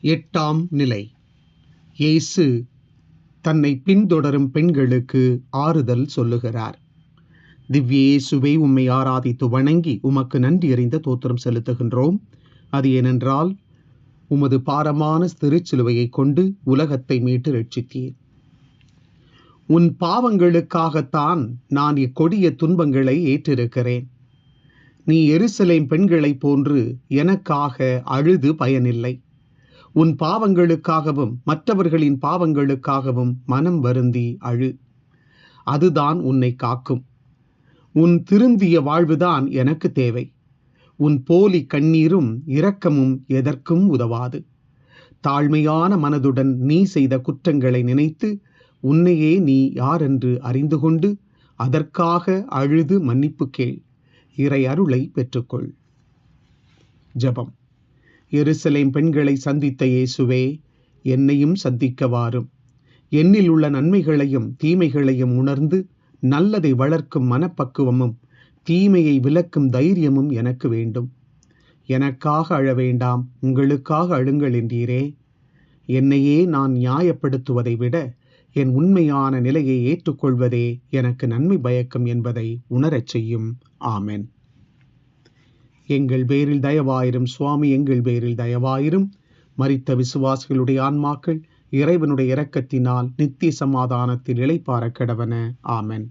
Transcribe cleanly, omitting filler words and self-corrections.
8ஆம் நிலை. இயேசு தன்னை பின்தொடரும் பெண்களுக்கு ஆறுதல் சொல்லுகிறார். திவ்ய இயேசுவை உம்மை ஆராதித்து வணங்கி உமக்கு நன்றி அறிந்த தோத்திரம் செலுத்துகின்றோம். அது ஏனென்றால் உமது பாரமான திருச்சிலுவையை கொண்டு உலகத்தை மீட்டு ரட்சித்தீர். உன் பாவங்களுக்காகத்தான் நான் இக்கொடிய துன்பங்களை ஏற்றிருக்கிறேன். நீ எருசலேம் பெண்களைப் போன்று எனக்காக அழுது பயனில்லை. உன் பாவங்களுக்காகவும் மற்றவர்களின் பாவங்களுக்காகவும் மனம் வருந்தி அழு. அதுதான் உன்னை காக்கும். உன் திருந்திய வாழ்வுதான் எனக்கு தேவை. உன் போலி கண்ணீரும் இரக்கமும் எதற்கும் உதவாது. தாழ்மையான மனதுடன் நீ செய்த குற்றங்களை நினைத்து உன்னையே நீ யாரென்று அறிந்து கொண்டு அதற்காக அழுது மன்னிப்பு கேள். இறை அருளை பெற்றுக்கொள். ஜெபம். எருசலேம் பெண்களை சந்தித்த இயேசுவே, என்னையும் சந்திக்க வாரும். என்னில் உள்ள நன்மைகளையும் தீமைகளையும் உணர்ந்து நல்லதை வளர்க்கும் மனப்பக்குவமும் தீமையை விலக்கும் தைரியமும் எனக்கு வேண்டும். எனக்காக அழ வேண்டாம், உங்களுக்காக அழுங்கள் என்றீரே. என்னையே நான் நியாயப்படுத்துவதை விட என் உண்மையான நிலையை ஏற்றுக்கொள்வதே எனக்கு நன்மை பயக்கும் என்பதை உணரச் செய்யும். ஆமென். எங்கள் பேரில் தயவாயிரும் சுவாமி, எங்கள் பேரில் தயவாயிரும். மரித்த விசுவாசிகளுடைய ஆன்மாக்கள் இறைவனுடைய இரக்கத்தினால் நித்திய சமாதானத்தில் இளைப்பாற கடவன. ஆமென்.